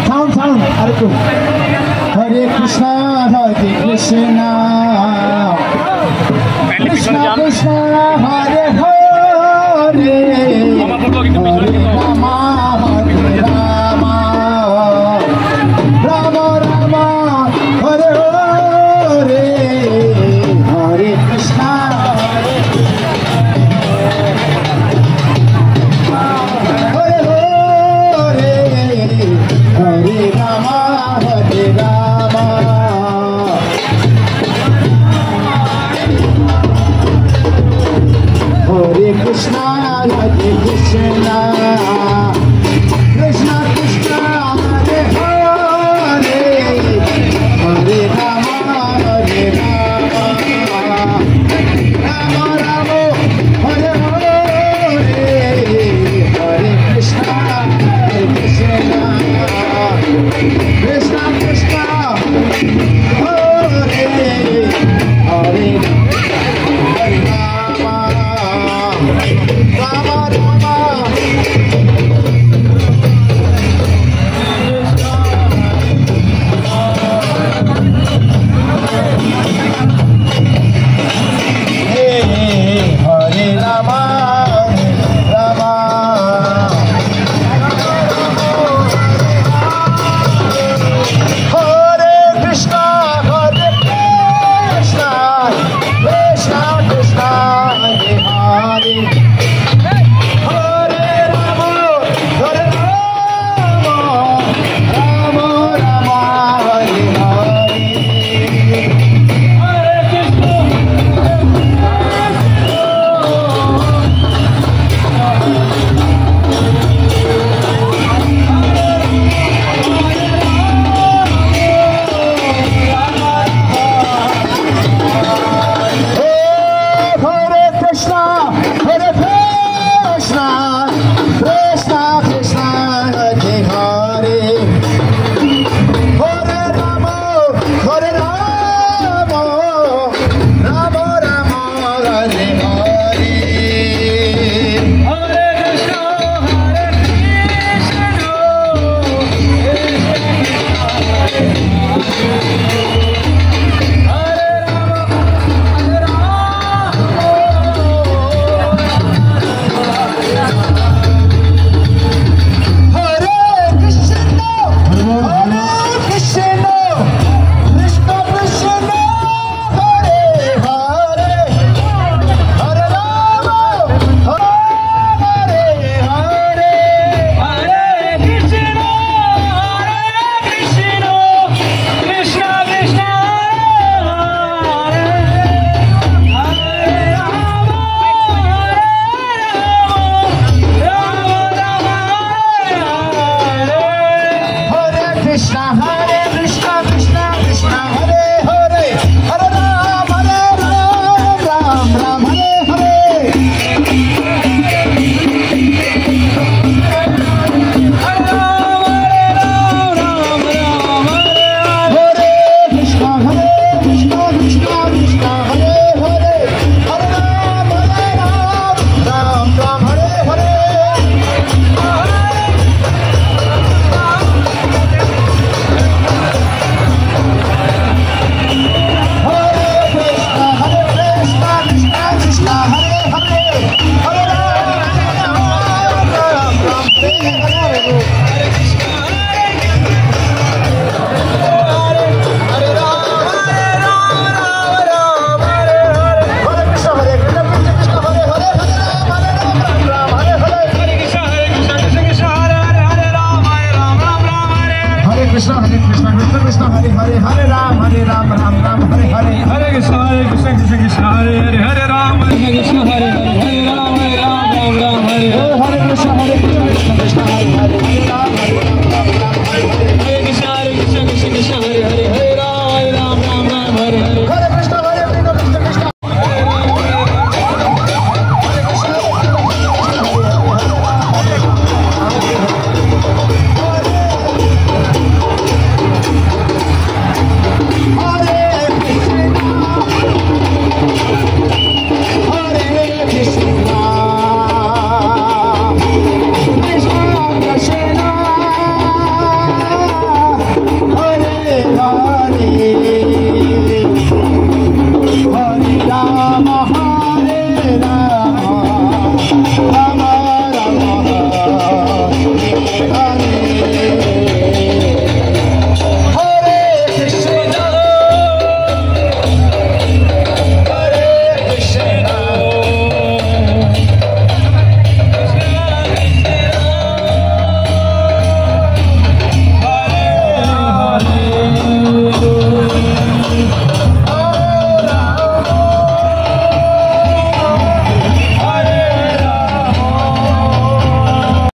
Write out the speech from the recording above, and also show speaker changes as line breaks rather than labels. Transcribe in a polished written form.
Sound, sound. Arku. Hare Krishna, Krishna Krishna, Hare Hare, Hare Rama, Hare Rama, Rama Rama, Hare Hare, Hare Krishna, Hare Hare Rama, Hare Rama. Hare Krishna, Hare Krishna, Krishna Krishna, Hare Hare, Hare Rama, Hare Rama, Rama Rama, Hare Hare, Hare Krishna, Hare Krishna, Krishna Krishna, Hare Hare, Hare Rama, Rama Rama. Hey, Hare Rama, Rama. Hare Krishna, Hare Krishna, Krishna Krishna, Hare Hare. Hare Rama, Hare Rama, Rama Rama, Hare Hare. Hare Krishna, Hare Krishna, Krishna Krishna, Hare Hare. Hare Rama, Hare Rama, Rama Rama, Hare Hare. Hare Krishna, Hare Krishna, Maha